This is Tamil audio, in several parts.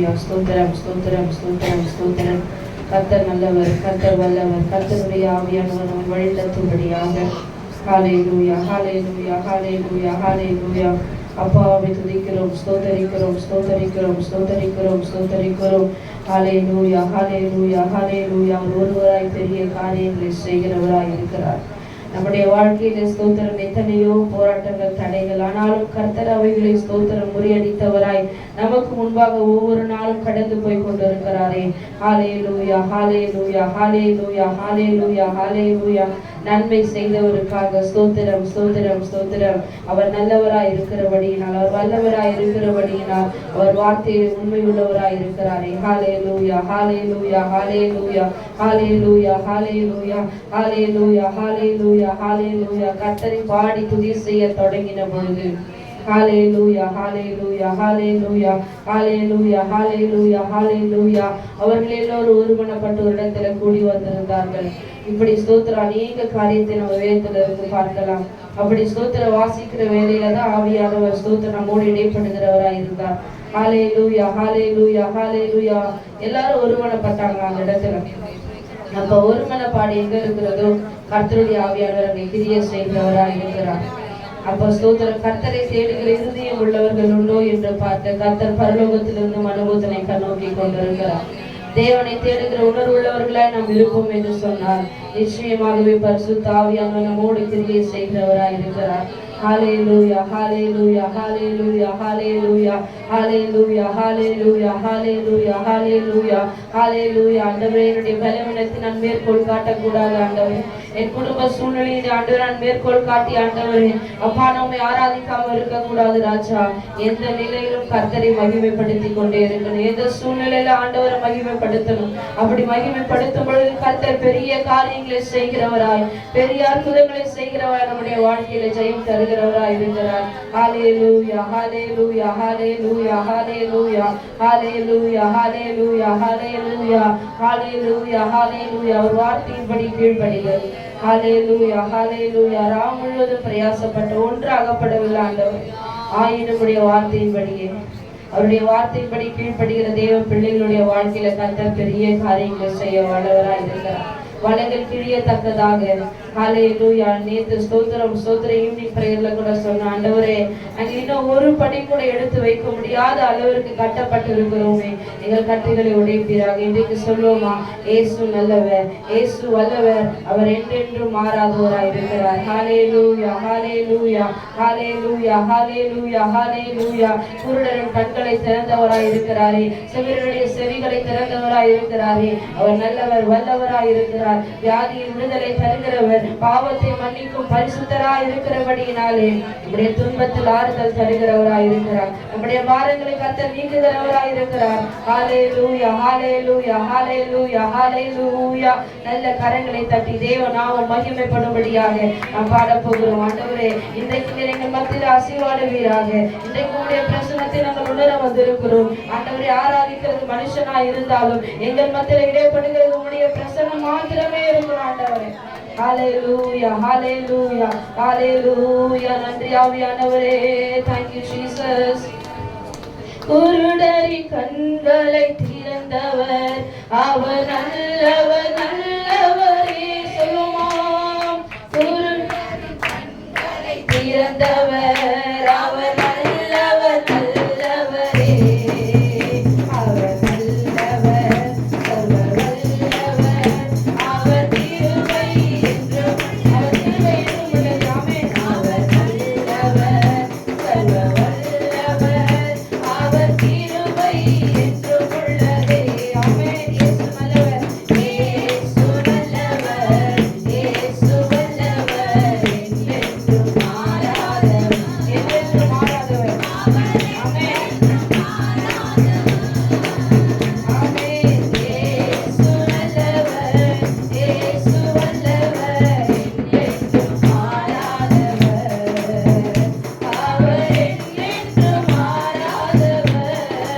ஹalleluya. ஸ்தோத்திரம் ஸ்தோத்திரம் ஸ்தோத்திரம் ஸ்தோத்திரம். கர்த்தர் நல்லவர், கர்த்தர் வல்லவர். கர்த்தருடைய ஆவியானவர் நம்மை வழிநடத்தும்படியாக. ஹalleluya ஹalleluya ஹalleluya ஹalleluya. அப்பாவை துதிக்கிறோம், ஸ்தோத்தரிக்கிறோம் ஸ்தோத்தரிக்கிறோம் ஸ்தோத்தரிக்கிறோம் ஸ்தோத்தரிக்கிறோம். ஹalleluya ஹalleluya ஹalleluya. ஒருவராய் பெரிய காரியங்களை செய்கிறவராய் இருக்கிறார். நம்முடைய வாழ்க்கையில ஸ்தோத்திரம் எத்தனையோ போராட்டங்கள், தடைகள், ஆனாலும் கர்த்தர் அவைகளை ஸ்தோத்திரம் முறியடித்தவராய் நமக்கு முன்பாக ஒவ்வொரு நாளும் கடந்து போய் கொண்டிருக்கிறாரே. ஹalleluya ஹalleluya ஹalleluya ஹalleluya ஹalleluya. நன்மை செய்தவருக்காக ஸ்தோத்திரம் ஸ்தோத்திரம் ஸ்தோத்திரம். அவர் நல்லவராய் இருக்கிறபடியினால், அவர் வல்லவராய் இருக்கிறபடியினால், அவர் வார்த்தையில் உண்மை உள்ளவராய் இருக்கிறாரே. ஹalleluya ஹalleluya ஹalleluya ஹalleluya ஹalleluya ஹalleluya ஹalleluya ஹalleluya. கர்த்தரை பாடி துதி செய்ய தொடங்கின பொழுது ஹalleluya ஹalleluya ஹalleluya ஹalleluya ஹalleluya ஹalleluya. அவர்கள் எல்லோரும் ஒருமனப்பட்டு ஒரு இடத்துல கூடி வந்திருந்தார்கள். இப்படி ஸ்தோத்திரம் அநேக காரியத்தை நம்ம வேதத்துல இருந்து பார்க்கலாம். அப்படி ஸ்தோத்திரம் வாசிக்கிற வேலையில தான் ஆவியானவர் ஸ்தோத்திரம் நம்மோடு இடைப்படுகிறவராய் இருந்தார். ஹalleluya ஹalleluya ஹalleluya. எல்லாரும் ஒருமனப்பட்டாங்க அந்த இடத்துல. நம்ம ஒருமனப்பாடு எங்க இருக்கிறதோ கர்த்தருடைய ஆவியானவர் அங்கே கிரியை செய்கிறவராய் இருக்கிறார். அப்ப ஸ்தோத்திரம் கர்த்தரை தேடுகிற இருதயம் உள்ளவர்கள் உண்டோ என்று பார்த்த கர்த்தர் பரலோகத்திலிருந்து மனுபூதனை கண்ணோக்கி கொண்டிருக்கிறார். தேவனை தேடுகிற உணர்வுள்ளவர்களாய் நாம் இருப்போம் என்று சொன்னார். நிச்சயமாகவே பரிசுத்த ஆவியானவர் நம்மோடு கிரியை செய்கிறவராய் இருக்கிறார். ஹalleluya ஹalleluya ஹalleluya ஹalleluya ஹalleluya ஹalleluya ஹalleluya ஹalleluya ஹalleluya. ஆண்டவரே, என்னுடைய பலவீனத்தை நான் மேற்கோள் காட்டக்கூடாது ஆண்டவரே. என் குடும்ப சூழ்நிலையை ஆண்டவரே நான் மேற்கோள் காட்டி ஆண்டவரே அப்பா நம்மை ஆராதிக்காம இருக்கக்கூடாது ராஜா. எந்த நிலையிலும் கர்த்தரை மகிமைப்படுத்தி கொண்டே இருக்கணும். எந்த சூழ்நிலையில ஆண்டவரை மகிமைப்படுத்தணும். அப்படி மகிமைப்படுத்தும் பொழுது கர்த்தர் பெரிய காரியங்களை செய்கிறவராய், பெரிய அற்புதங்களை செய்கிறவராய், நம்முடைய வாழ்க்கையில ஜெயம் தருகிறவராய் இருக்கிறார். ஹalleluya ஹalleluya ஹalleluya ஹalleluya ஹalleluya ஹalleluya ஹalleluya ஹalleluya ஹalleluya. அவர் வார்த்தையின்படி கீழ்ப்படிகிறது. ஹalleluya ஹalleluya. ராம் முழுவதும் பிரயாசப்பட்டு ஒன்று அகப்படவில்லை ஆண்டவர். ஆயினுடைய வார்த்தையின்படியே, அவருடைய வார்த்தையின்படி கீழ்ப்படுகிற தேவ பிள்ளைகளுடைய வாழ்க்கையில கர்த்தர் பெரிய காரியங்களை செய்ய வல்லவராய் இருக்கிறார். வலைகள் கிழியத்தக்கதாக. ஹalleluya. நேத்து ஸ்தோத்திரம் ஈவினிங் பிரேயர்ல கூட சொன்ன ஆண்டவரே, அங்க இன்னும் ஒரு படி கூட எடுத்து வைக்க முடியாத அளவிற்கு கட்டப்பட்டு இருக்கிறோமே, எங்கள் கட்டுகளை உடைப்பீராக. இன்றைக்கு சொல்லுவோமா, இயேசு நல்லவர், இயேசு வல்லவர், அவர் என்றென்றும் மாறாதவராய் இருக்கிறார். ஹalleluya ஹalleluya ஹalleluya ஹalleluya ஹalleluya. குருடரின் கண்களை திறந்தவராய் இருக்கிறாரே, செவிடருடைய செவிகளை திறந்தவராய் இருக்கிறாரே. அவர் நல்லவர், வல்லவராய் இருக்கிறார். வியாதியின் விடுதலை தருகிறவர், பாவத்தை மன்னிக்கும் பரிசுத்தராய் இருக்கிறபடியினாலே நம்முடைய துன்பத்தில் ஆறுதல் தருகிறவராய் இருக்கிறார். நம்முடைய பாரங்களை கர்த்தர் நீக்குகிறவராய் இருக்கிறார். ஹalleluya ஹalleluya ஹalleluya ஹalleluya. நல்ல கரங்களை தட்டி தேவ நாமம் மகிமைப்படும்படியாக நாம் பாடப் போகிறோம். ஆண்டவரே, இன்றைக்கு எங்கள் மத்தியில் ஆசீர்வாதவீராக. இன்றைக்கு உங்களுடைய பிரசன்னத்தை நாங்கள் உணர வந்திருக்கிறோம். ஆண்டவரை ஆராதிக்கிறது மனுஷனாய் இருந்தாலும் எங்கள் மத்தியில் இடைப்படுகிறது உங்களுடைய பிரசன்னம் மாத்திரமே இருக்கும் ஆண்டவரே. ஹalleluya ஹalleluya ஹalleluya. நன்றி ஆவியானவரே. Thank you Jesus. குருடரின் கண்களை திறந்தவர், அவர் நல்லவர் நல்லவரே. சொல்லுமாம், குருடரின் கண்களை திறந்தவர், அவர் நல்லவர் நல்லவரே. அவர் நல்லவர், அவர் வல்லவர், அவர் கிருபை என்றும், அவர் கிருபை என்றும் உள்ளது. ஆமென். அவர் நல்லவர், சர்வ வல்லவர், அவர் கிருபை என்றும் உள்ளதே. ஆமென். இயேசு நல்லவர், இயேசு நல்லவர், இயேசு வல்லவர், என்றென்றும் மாறாதவர், என்றென்றும் மாறாதவர். ஆமென். ஆமென். இயேசு நல்லவர், இயேசு வல்லவர், என்றென்றும் மாறாதவர், அவர் என்றென்றும் மாறாதவர்.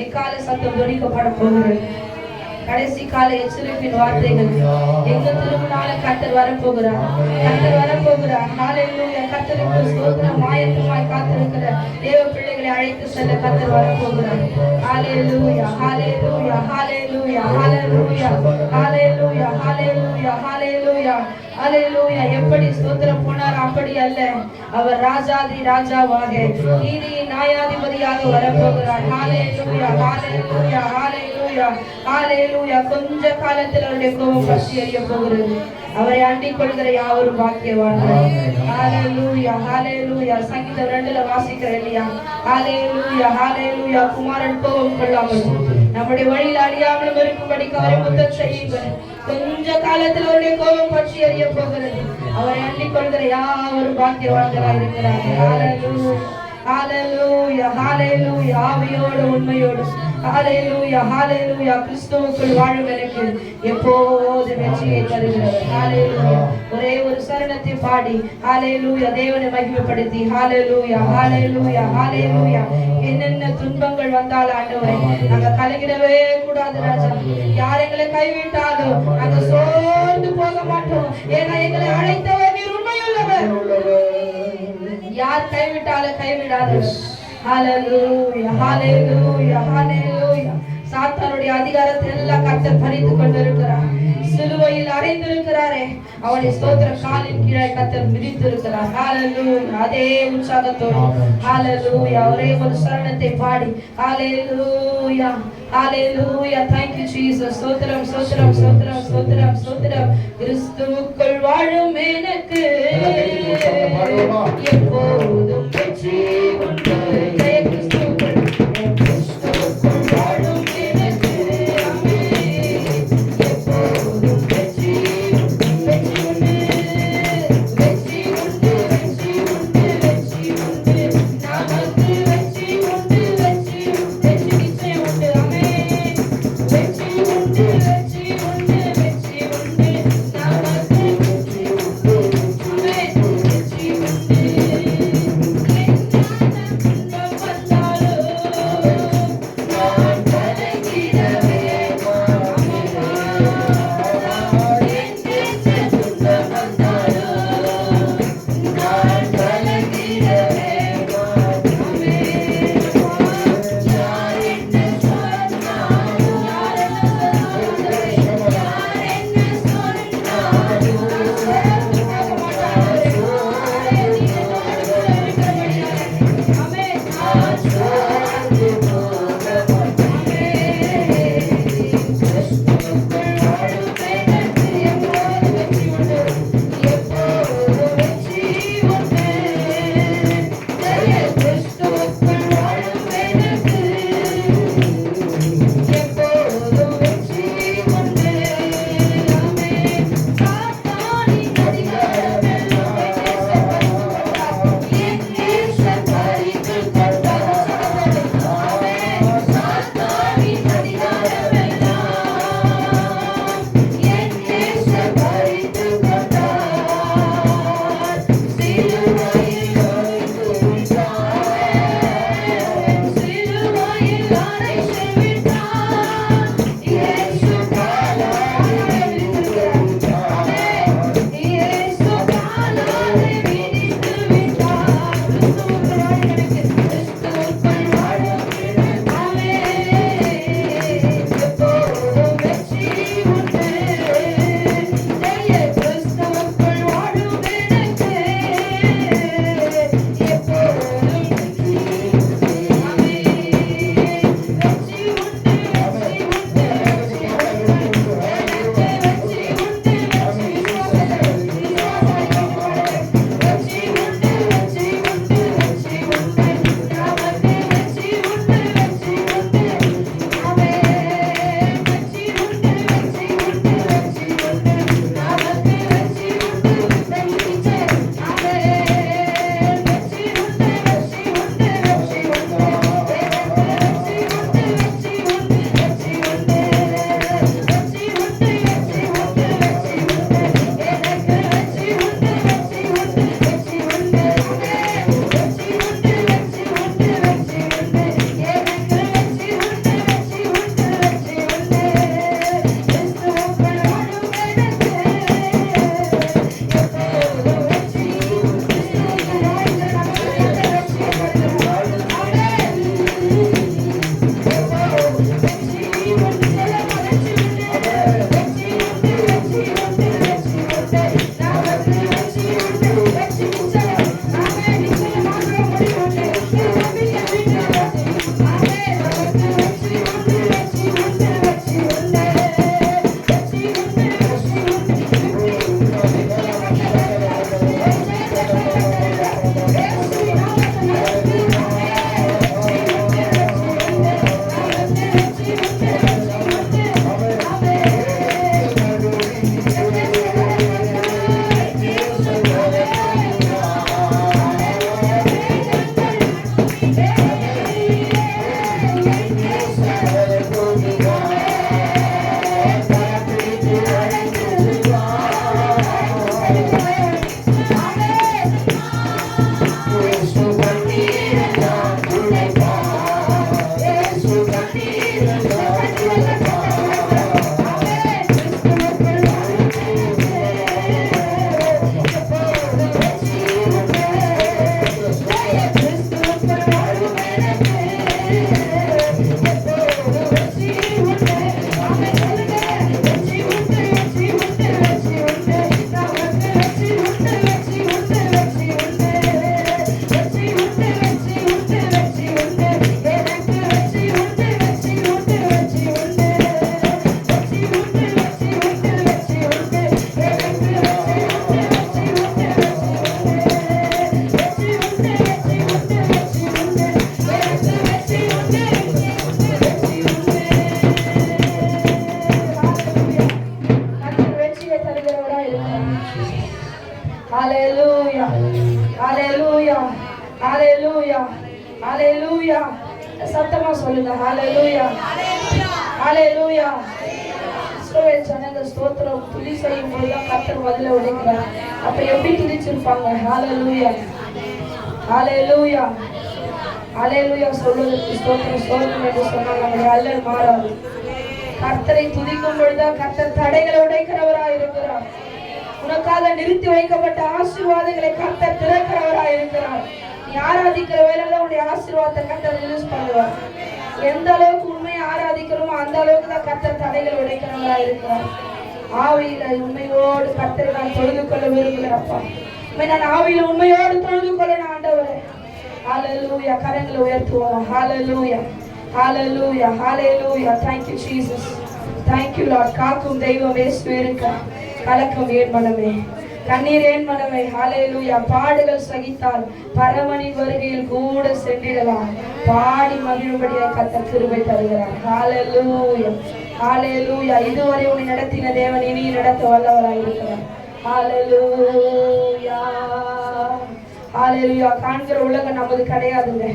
எக்கால சத்தம் துணிக்கப்பட போகிறது. கடைசி கால எச்சரிப்பின் வார்த்தைகள். எங்க திரும்பினால கர்த்தர் வரப்போகிறார், கர்த்தர் வரப்போகிறார். ஹalleluya. கர்த்தருக்கு ஸ்தோத்திரம். ஆயத்தமாய் காத்திருக்கிற தேவ பிள்ளைகளை அழைத்து செல்ல கர்த்தர் வரப்போகிறார். ஹalleluya, ஹalleluya, ஹalleluya, ஹalleluya, ஹalleluya, ஹalleluya, ஹalleluya, ஹalleluya. எப்படி ஸ்தோத்திரம் போனார் அப்படி அல்ல, அவர் ராஜாதி ராஜாவாக நீதியின் நியாயாதிபதியாக வரப்போகிறார். ஹalleluya, ஹalleluya, ஹalleluya, ஹalleluya. கொஞ்ச காலத்தில் அவருடைய கோபம் பற்றி எரிய போகிறது. அவரை அண்டிக் கொள்கிற யாவரும் பாக்கியவான்கள். ஹalleluya, ஹalleluya. சங்கீதம் 2ல வாசிக்கிறேன் இல்லையா? ஹalleluya, ஹalleluya. குமாரன் கோபம் கொள்ளாமல் நம்முடைய வழியில் அழியாமலும் இருக்கும்படி அவரை முத்தம் செய்யுங்கள். கொஞ்ச காலத்தில் அவருடைய கோபம் பற்றி எரிய போகிறது. அவரை அண்டிக் கொள்கிற யாவரும் பாக்கியவான்களாக இருக்கிறார்கள். ஹalleluya, ஹalleluya, ஹalleluya. ஆவியோடு உண்மையோடு ஹalleluya, ஹalleluya. கிறிஸ்துவுக்குள் வாழும் எனக்கு எப்போது வெற்றியை தருகிறது. ஹalleluya. ஒரே ஒரு சரணத்தை பாடி ஹalleluya தேவனை மகிமைப்படுத்தி ஹalleluya, ஹalleluya, ஹalleluya. என்னென்ன துன்பங்கள் வந்தாலும் ஆண்டவரே நாங்க கலங்கிடவே கூடாது ராஜா. யார் எங்களை கைவிட்டாலும் நாங்க சோர்ந்து போக மாட்டோம். ஏன்னா எங்களை அழைத்தவர் நீர் உண்மையுள்ளவர். யார் கைவிட்டாலும் கைவிடாதவர். ஹalleluya, ஹalleluya, ஹalleluya. சாத்தானுடைய அதிகாரத்தை எல்லாம் கர்த்தர் பறித்துக் கொண்டிருக்கிறார். சிலுவையில் அறைந்திருக்கிறாரே அவனை ஸ்தோத்திரம் காலின் கீழே கர்த்தர் மிதித்திருக்கிறார். ஹalleluya. அதே உற்சாகத்தோடு ஹalleluya ஒரே ஒரு சரணத்தை பாடி ஹalleluya, ஹalleluya. Thank you Jesus. ஸ்தோத்திரம், ஸ்தோத்திரம், ஸ்தோத்திரம், ஸ்தோத்திரம், ஸ்தோத்திரம். கிறிஸ்துவுக்குள் வாழும் எனக்கு எப்போதும் வெற்றி உண்டு. ஜெய கிறிஸ்துவுக்குள் வாழும் எனக்கு ஆமென். எப்போதும் வெற்றி உண்டு, வெற்றி உண்டு, வெற்றி உண்டு, வெற்றி உண்டு, வெற்றி உண்டு. நமக்கு வெற்றி உண்டு, வெற்றி வெற்றி நிச்சயம் உண்டு. ஆமென். வெற்றி உண்டு, வெற்றி உண்டு, வெற்றி உண்டு. நமக்கு வெற்றி உண்டு. ஆமென். வெற்றி உண்டு. Hallelujah. Hallelujah. Hallelujah. Hallelujah. சத்தமா சொல்லுங்க. Hallelujah. Hallelujah. இஸ்ரவேல் ஜனங்கள் ஸ்தோத்திரம் துதி செய்யும் போதுதான் கர்த்தர் பதில உடைக்கிறார். அப்ப எப்படி துதிச்சிருப்பாங்க? Hallelujah. Hallelujah. Hallelujah சொல்வதற்கு ஸ்தோத்திரம் ஸ்தோத்திரம் என்று சொன்னால் நம்முடைய அல்லல் மாறாது. கர்த்தரை துதிக்கும் பொழுதுதான் கர்த்தர் தடைகளை உடைக்கிறவராய் இருக்கிறார். உனக்காக நிறுத்தி வைக்கப்பட்ட ஆசீர்வாதங்களை கர்த்தர் திறக்கிறவராய் இருக்கிறார். நீ ஆராதிக்கிற வேலையில உன்னுடைய ஆசீர்வாதத்தை கர்த்தர் ரிலீஸ் பண்ணுவார். எந்த அளவுக்கு உண்மையை ஆராதிக்கிறோமோ அந்த அளவுக்கு தான் கர்த்தர் தடைகளை உடைக்கிறவராய் இருக்கிறார். ஆவியில உண்மையோடு கர்த்தரை நான் தொழுது கொள்ள விரும்புகிறப்பா. நான் ஆவியில உண்மையோடு தொழுது கொள்ள ஆண்டவரே. ஹalleluya. கரங்களை உயர்த்துவோம். ஹalleluya. ஹalleluya. ஹalleluya. Thank you Jesus. Thank you Lord. காக்கும் தெய்வம் இயேசுவே இருக்க. கலக்கம் ஏன் மனமே, கண்ணீர் ஏன் மனமே. ஹalleluya. பாடுகள் சகித்தால் பரமனின் வருகையில் கூட சென்றிடலாம். பாடி மகிழும்படியாய் கர்த்தர் கிருபை தருகிறார். ஹalleluya. ஹalleluya. இதுவரை உன்னை நடத்தின தேவன் இனி நடத்த வல்லவராய் இருக்கிறார். ஹalleluya. ஹalleluya. காண்கிற உலகம் நமது கிடையாதுங்க.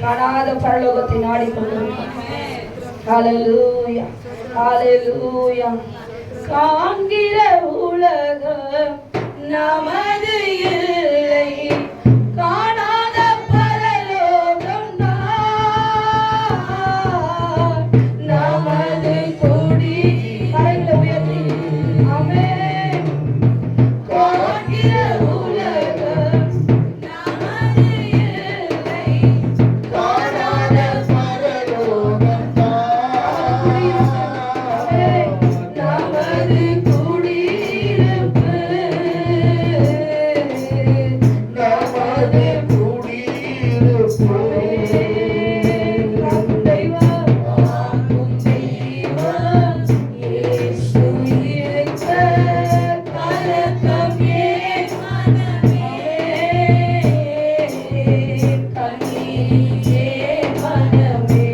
காணாத பரலோகத்தை நாடிக்கொண்டிருக்கிறோம். ஹalleluya. ஹalleluya. காண்கிற உலகம் நமது இல்லை, காணாத பரலோகம் நமது கொடி. கரங்களை உயர்த்தி ஆமென். காண்கிற உலகம் நமது இல்லை, காணாத பரலோகம் நமது குடியிருப்பு, நமது குடியிருப்பு. தெய்வம் தெய்வம் இயேசு இருக்க கலக்கம் ஏன் மனமே, கண்ணீர் ஏன் மனமே.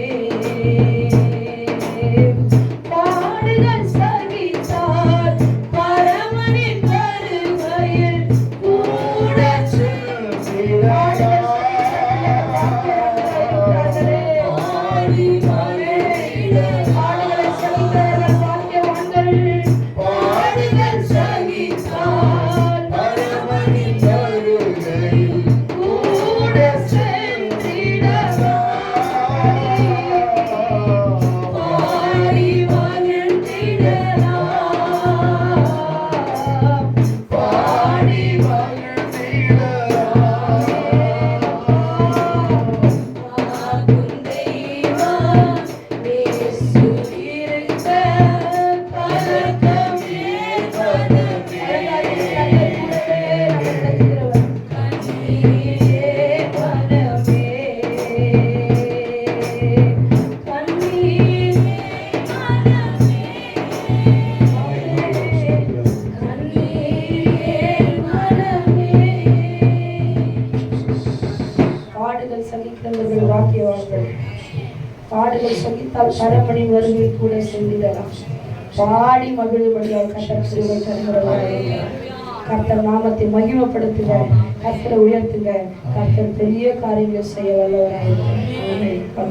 பாடுகள் சகித்தால் பரமனின் வருகையில் கூட பாடுகளை சகித்தவர்கள் பாக்கியவான்கள். பாடுகள் சகித்தால் பரமனின் வருகையில் கூட சென்றிடலாம். பாடி மகிழ்ந்திடலாம். பாடி மகிழ்ந்திடலாம். காக்கும் தெய்வம் இயேசு இருக்க கலக்கம் ஏன் மனமே. கண்ணீர் ஏன் மனமே, கண்ணீர் ஏன் மனமே, கண்ணீர் ஏன் மனமே. பாடுகள் சகிக்கிறவர்கள் வாக்கியவான்கள். பாடுகள் சகித்தால் பரமனின் வருகையில் கூட சென்றிடலாம். பாடி மகிழும்படியால் கர்த்தர் கிருபை தருகிறவராய் இருக்கிறார். கர்த்தர் நாமத்தை மகிமைப்படுத்துங்க, கர்த்தரை உயர்த்துங்க. கர்த்தர் பெரிய காரியங்களை செய்ய வல்லவராய் இருக்கிறார்.